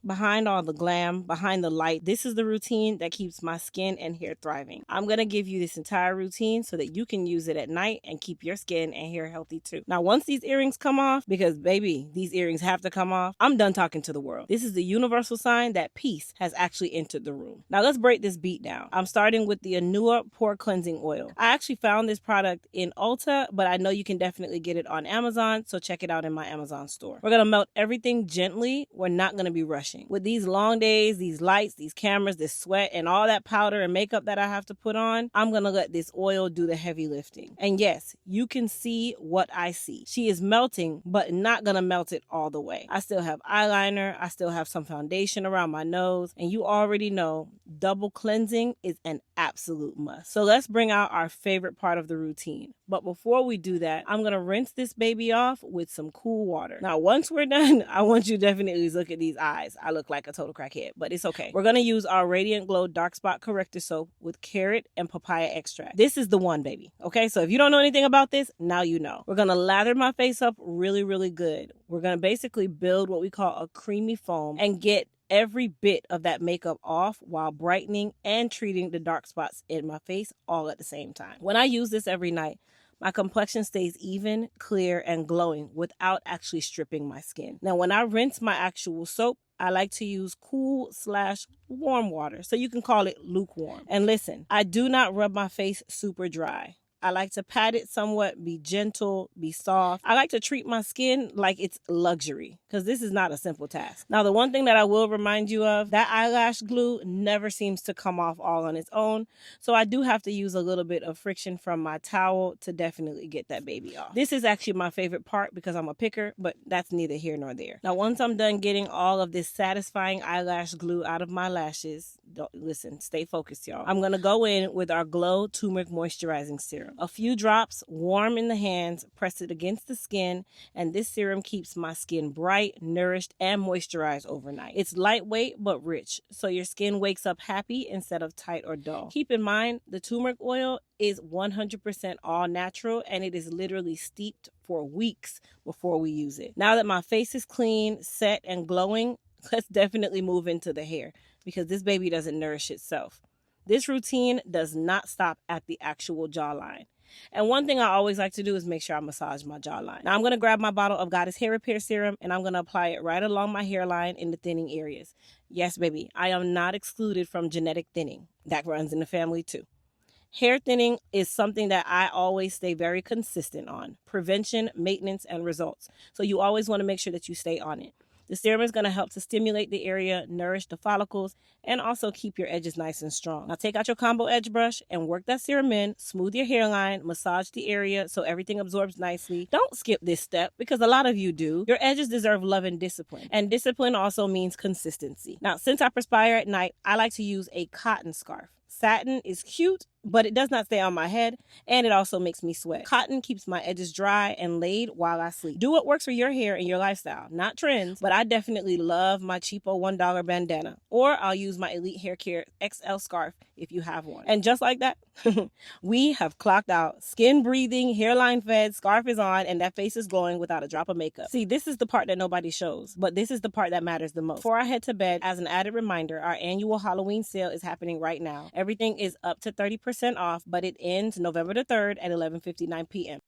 behind all the glam, behind the light, this is the routine that keeps my skin and hair thriving. I'm gonna give you this entire routine so that you can use it at night and keep your skin and hair healthy too. Now, once these earrings come off, because baby, these earrings have to come off, I'm done talking to the world. This is the universal sign that peace has actually entered the room. Now let's break this beat down. I'm starting with the Anua Pore Cleansing Oil. I actually found this product in Ulta, but I know you can definitely get it on Amazon, so check it out in my Amazon store. We're gonna melt everything gently. We're not gonna be rushing. With these long days, these lights, these cameras, this sweat, and all that powder and makeup that I have to put on, I'm gonna let this oil do the heavy lifting. And yes, you can see what I see. She is melting, but not gonna melt it all the way. I still have eyeliner, I still have some foundation around my nose, and you already know double cleansing is an absolute must. So let's bring out our favorite part of the routine. But before we do that, I'm gonna rinse this baby off with some cool water. Now, once we're done, I want you to definitely look at these eyes. I look like a total crackhead, but it's okay. We're gonna use our Radiant Glow Dark Spot Corrector Soap with carrot and papaya extract. This is the one, baby. Okay, so if you don't know anything about this, now you know. We're gonna lather my face up really, really good. We're gonna basically build what we call a creamy foam and get every bit of that makeup off while brightening and treating the dark spots in my face all at the same time. When I use this every night, my complexion stays even, clear, and glowing without actually stripping my skin. Now, when I rinse my actual soap, I like to use cool/warm water, so you can call it lukewarm. And listen, I do not rub my face super dry. I like to pat it somewhat, be gentle, be soft. I like to treat my skin like it's luxury, because this is not a simple task. Now, the one thing that I will remind you of, that eyelash glue never seems to come off all on its own. So I do have to use a little bit of friction from my towel to definitely get that baby off. This is actually my favorite part because I'm a picker, but that's neither here nor there. Now, once I'm done getting all of this satisfying eyelash glue out of my lashes, listen, stay focused, y'all. I'm gonna go in with our Glow Turmeric Moisturizing Serum. A few drops, warm in the hands, press it against the skin, and this serum keeps my skin bright, nourished, and moisturized overnight. It's lightweight but rich, so your skin wakes up happy instead of tight or dull. Keep in mind, the turmeric oil is 100% all natural, and it is literally steeped for weeks before we use it. Now that my face is clean, set, and glowing, let's definitely move into the hair, because this baby doesn't nourish itself. This routine does not stop at the actual jawline. And one thing I always like to do is make sure I massage my jawline. Now I'm going to grab my bottle of Goddess Hair Repair Serum, and I'm going to apply it right along my hairline in the thinning areas. Yes, baby, I am not excluded from genetic thinning. That runs in the family too. Hair thinning is something that I always stay very consistent on. Prevention, maintenance, and results. So you always want to make sure that you stay on it. The serum is going to help to stimulate the area, nourish the follicles, and also keep your edges nice and strong. Now take out your combo edge brush and work that serum in, smooth your hairline, massage the area so everything absorbs nicely. Don't skip this step, because a lot of you do. Your edges deserve love and discipline. And discipline also means consistency. Now, since I perspire at night, I like to use a cotton scarf. Satin is cute, but it does not stay on my head, and it also makes me sweat. Cotton keeps my edges dry and laid while I sleep. Do what works for your hair and your lifestyle, not trends, but I definitely love my cheapo $1 bandana, or I'll use my Elite Hair Care XL scarf if you have one. And just like that, we have clocked out. Skin breathing, hairline fed, scarf is on, and that face is glowing without a drop of makeup. See, this is the part that nobody shows, but this is the part that matters the most. Before I head to bed, as an added reminder, our annual Halloween sale is happening right now. Everything is up to 30% off, but it ends November the 3rd at 11:59 p.m.